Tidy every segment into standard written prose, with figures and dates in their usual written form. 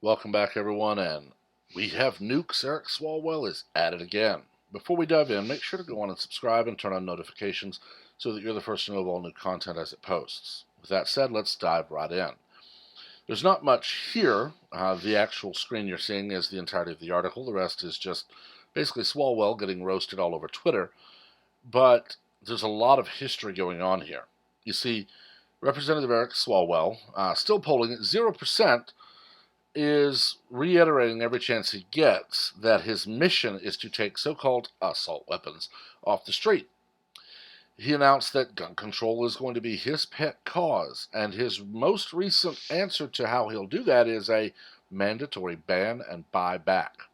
Welcome back, everyone, and we have nukes. Eric Swalwell is at it again. Before we dive in, make sure to go on and subscribe and turn on notifications so that you're the first to know of all new content as it posts. With that said, let's dive right in. There's not much here. The actual screen you're seeing is the entirety of the article. The rest is just basically Swalwell getting roasted all over Twitter. But there's a lot of history going on here. You see, Representative Eric Swalwell, still polling at 0%, is reiterating every chance he gets that his mission is to take so-called assault weapons off the street. He announced that gun control is going to be his pet cause, and his most recent answer to how he'll do that is a mandatory ban and buyback.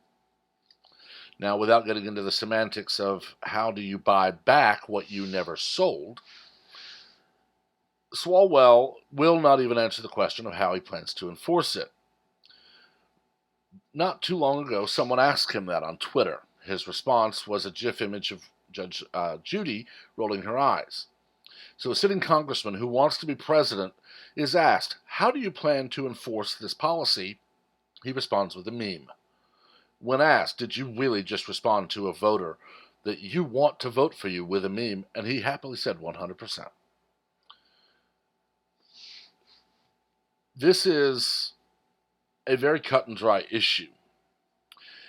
Now, without getting into the semantics of how do you buy back what you never sold, Swalwell will not even answer the question of how he plans to enforce it. Not too long ago, someone asked him that on Twitter. His response was a GIF image of Judge Judy rolling her eyes. So a sitting congressman who wants to be president is asked, how do you plan to enforce this policy? He responds with a meme. When asked, did you really just respond to a voter that you want to vote for you with a meme? And he happily said 100%. This is a very cut and dry issue.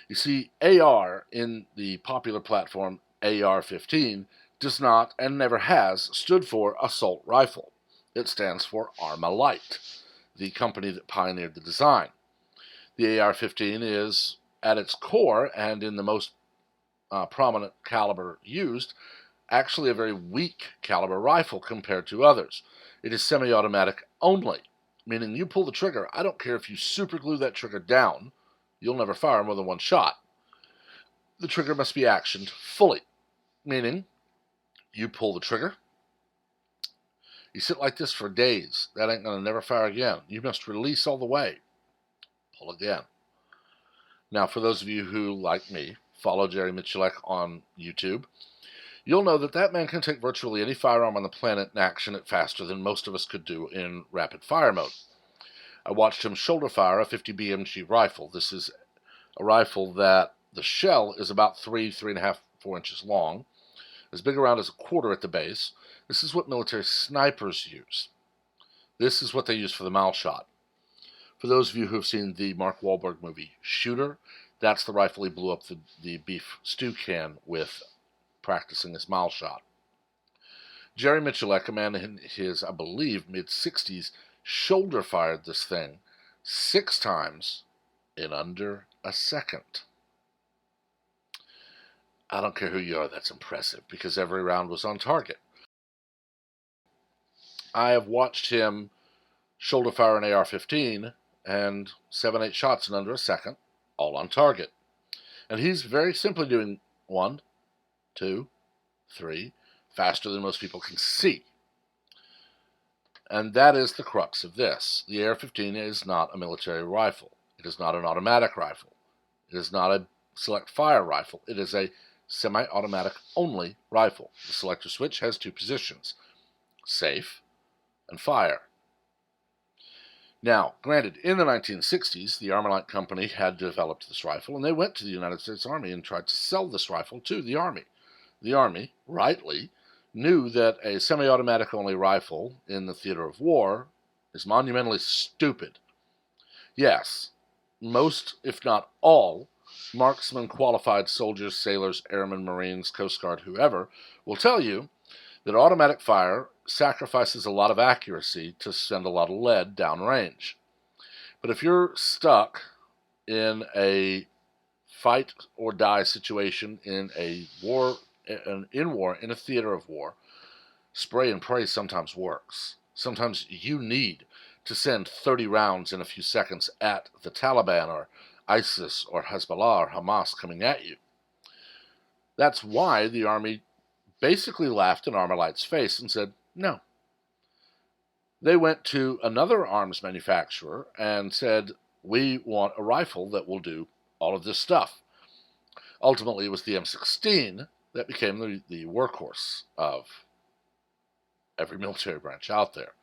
You see, AR in the popular platform AR-15 does not and never has stood for assault rifle. It stands for Armalite, the company that pioneered the design. The AR-15 is, at its core and in the most prominent caliber used, actually a very weak caliber rifle compared to others. It is semi-automatic only, meaning you pull the trigger, I don't care if you super glue that trigger down, you'll never fire more than one shot. The trigger must be actioned fully, meaning you pull the trigger, you sit like this for days, that ain't going to never fire again. You must release all the way, pull again. Now, for those of you who, like me, follow Jerry Michalek on YouTube, you'll know that that man can take virtually any firearm on the planet and action it faster than most of us could do in rapid fire mode. I watched him shoulder fire a 50 BMG rifle. This is a rifle that the shell is about 3.5, 4 inches long, as big around as a quarter at the base. This is what military snipers use. This is what they use for the mouth shot. For those of you who have seen the Mark Wahlberg movie Shooter, that's the rifle he blew up the beef stew can with, practicing his mouth shot. Jerry Michalek, a man in his, I believe, mid-60s, shoulder fired this thing 6 times in under a second. I don't care who you are, that's impressive, because every round was on target. I have watched him shoulder fire an AR-15 and 7-8 shots in under a second, all on target. And he's very simply doing 1, 2, 3, faster than most people can see. And that is the crux of this. The AR-15 is not a military rifle. It is not an automatic rifle. It is not a select fire rifle. It is a semi-automatic only rifle. The selector switch has 2 positions, safe and fire. Now, granted, in the 1960s, the Armalite company had developed this rifle, and they went to the United States Army and tried to sell this rifle to the Army. The Army, rightly, knew that a semi-automatic only rifle in the theater of war is monumentally stupid. Yes, most, if not all, marksman qualified soldiers, sailors, airmen, Marines, Coast Guard, whoever, will tell you that automatic fire sacrifices a lot of accuracy to send a lot of lead downrange. But if you're stuck in a fight or die situation in a war, in a theater of war, spray and pray sometimes works. Sometimes you need to send 30 rounds in a few seconds at the Taliban or ISIS or Hezbollah or Hamas coming at you. That's why the Army basically laughed in Armalite's face and said, no. They went to another arms manufacturer and said, we want a rifle that will do all of this stuff. Ultimately, it was the M16 that became the workhorse of every military branch out there.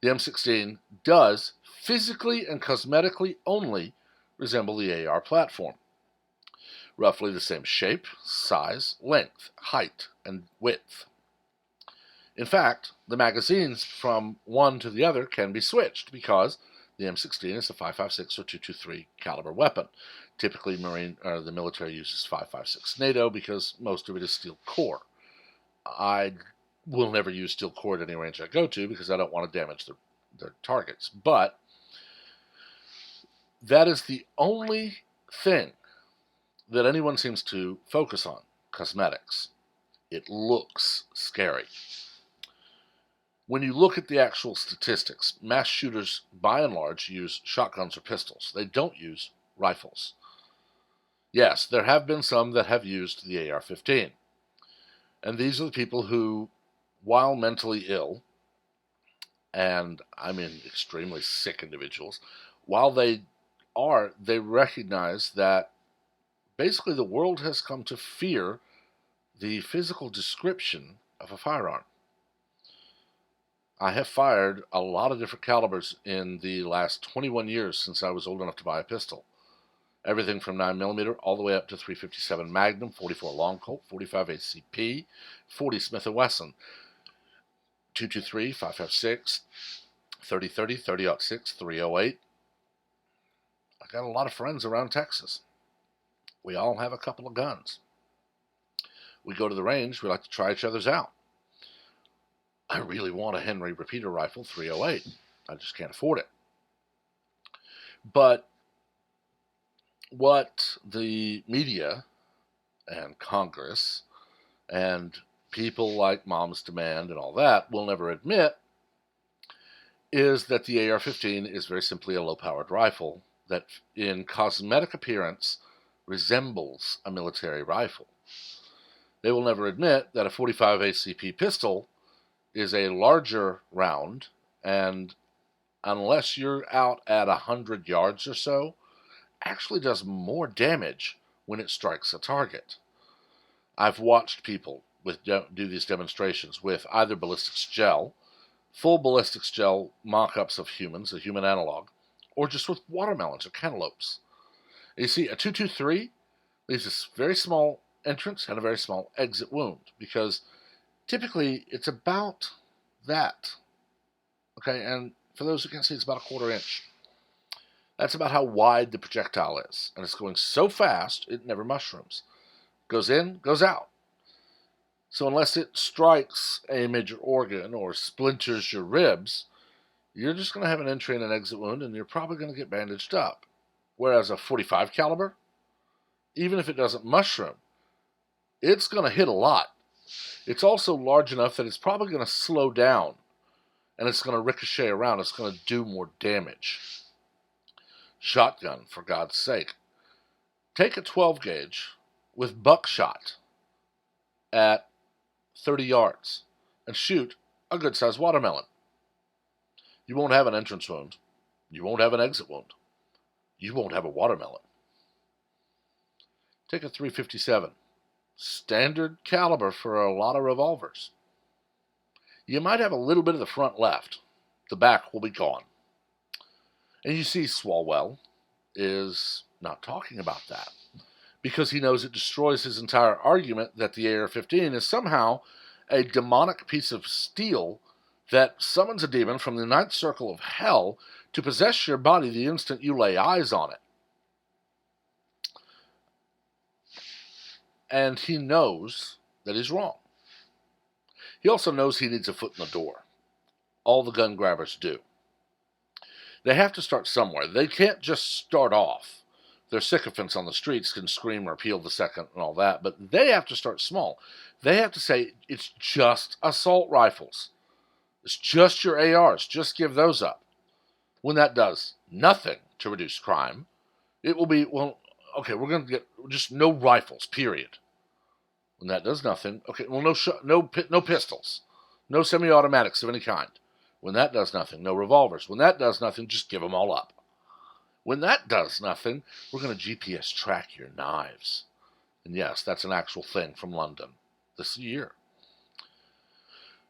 The M16 does physically and cosmetically only resemble the AR platform. Roughly the same shape, size, length, height, and width. In fact, the magazines from one to the other can be switched because the M16 is a 5.56 or 223 caliber weapon. Typically, the military uses 5.56 NATO because most of it is steel core. I will never use steel core at any range I go to because I don't want to damage their targets. But that is the only thing that anyone seems to focus on, cosmetics. It looks scary. When you look at the actual statistics, mass shooters, by and large, use shotguns or pistols. They don't use rifles. Yes, there have been some that have used the AR-15. And these are the people who, while mentally ill, and I mean extremely sick individuals, while they recognize that basically the world has come to fear the physical description of a firearm. I have fired a lot of different calibers in the last 21 years since I was old enough to buy a pistol. Everything from 9mm all the way up to 357 Magnum, 44 Long Colt, 45 ACP, 40 Smith & Wesson, 223, 5.56, 30-30, 30-06, 308. I got a lot of friends around Texas. We all have a couple of guns. We go to the range, we like to try each other's out. I really want a Henry repeater rifle 308. I just can't afford it. But what the media and Congress and people like Moms Demand and all that will never admit is that the AR-15 is very simply a low-powered rifle that in cosmetic appearance resembles a military rifle. They will never admit that a 45 ACP pistol is a larger round, and unless you're out at 100 yards or so, actually does more damage when it strikes a target. I've watched people do these demonstrations with either ballistics gel, full ballistics gel mock-ups of humans, a human analog, or just with watermelons or cantaloupes. You see, a 223 leaves this very small entrance and a very small exit wound because typically it's about that. Okay, and for those who can't see, it's about a 1/4 inch. That's about how wide the projectile is. And it's going so fast, it never mushrooms. Goes in, goes out. So unless it strikes a major organ or splinters your ribs, you're just going to have an entry and an exit wound, and you're probably going to get bandaged up. Whereas a 45 caliber, even if it doesn't mushroom, it's going to hit a lot. It's also large enough that it's probably going to slow down, and it's going to ricochet around. It's going to do more damage. Shotgun, for God's sake. Take a 12 gauge with buckshot at 30 yards and shoot a good-sized watermelon. You won't have an entrance wound. You won't have an exit wound. You won't have a watermelon. Take a 357. Standard caliber for a lot of revolvers. You might have a little bit of the front left. The back will be gone. And you see Swalwell is not talking about that because he knows it destroys his entire argument that the AR-15 is somehow a demonic piece of steel that summons a demon from the ninth circle of hell to possess your body the instant you lay eyes on it. And he knows that he's wrong. He also knows he needs a foot in the door. All the gun grabbers do. They have to start somewhere. They can't just start off. Their sycophants on the streets can scream repeal the second and all that, but they have to start small. They have to say, it's just assault rifles. It's just your ARs. Just give those up. When that does nothing to reduce crime, it will be, well, okay, we're going to get just no rifles, period. When that does nothing, okay, well, no pistols, no semi-automatics of any kind. When that does nothing, no revolvers. When that does nothing, just give them all up. When that does nothing, we're going to GPS track your knives. And yes, that's an actual thing from London this year.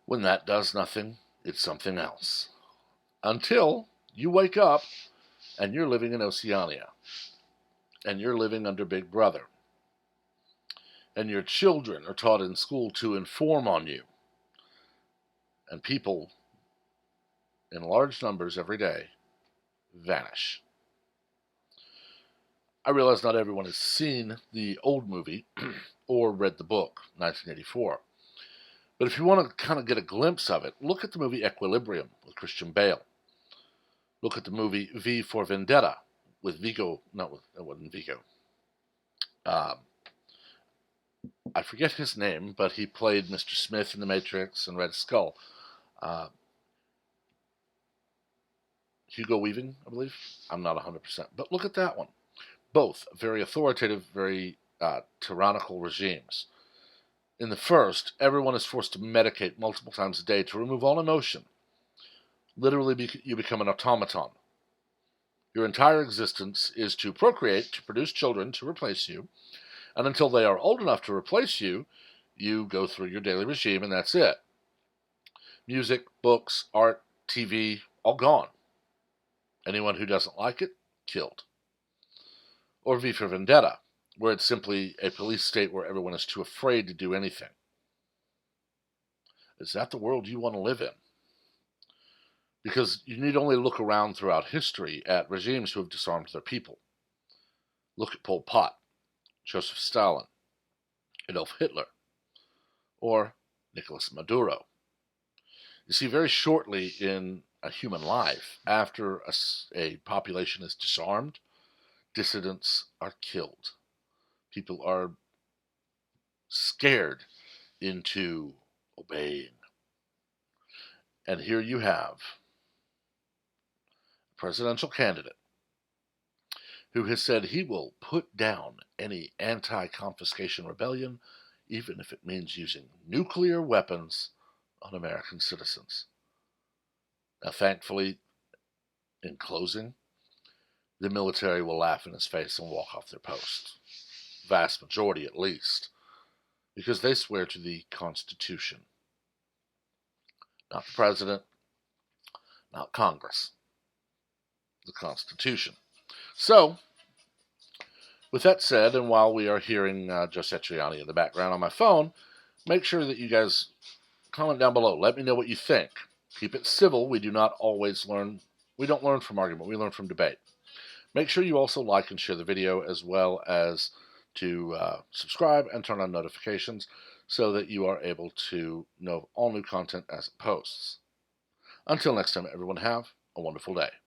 When that does nothing, it's something else. until you wake up and you're living in Oceania, and you're living under Big Brother, and your children are taught in school to inform on you, and people in large numbers every day vanish. I realize not everyone has seen the old movie or read the book, 1984. But if you want to kind of get a glimpse of it, look at the movie Equilibrium with Christian Bale. Look at the movie V for Vendetta with Vigo. No, it wasn't Vigo. I forget his name, but he played Mr. Smith in The Matrix and Red Skull. Hugo Weaving, I believe. I'm not 100%. But look at that one. Both very authoritative, very tyrannical regimes. In the first, everyone is forced to medicate multiple times a day to remove all emotion. Literally, you become an automaton. Your entire existence is to procreate, to produce children, to replace you. And until they are old enough to replace you, you go through your daily regime, and that's it. Music, books, art, TV, all gone. Anyone who doesn't like it, killed. Or V for Vendetta, where it's simply a police state where everyone is too afraid to do anything. Is that the world you want to live in? Because you need only look around throughout history at regimes who have disarmed their people. Look at Pol Pot, Joseph Stalin, Adolf Hitler, or Nicolas Maduro. You see, very shortly in a human life, after a population is disarmed, dissidents are killed. People are scared into obeying. And here you have a presidential candidate who has said he will put down any anti-confiscation rebellion, even if it means using nuclear weapons on American citizens. Now, thankfully, in closing, the military will laugh in his face and walk off their post. Vast majority, at least. Because they swear to the Constitution. Not the President, not Congress. The Constitution. So, with that said, and while we are hearing Joe Satriani in the background on my phone, make sure that you guys comment down below. Let me know what you think. Keep it civil. We don't learn from argument. We learn from debate. Make sure you also like and share the video, as well as to subscribe and turn on notifications so that you are able to know all new content as it posts. Until next time, everyone, have a wonderful day.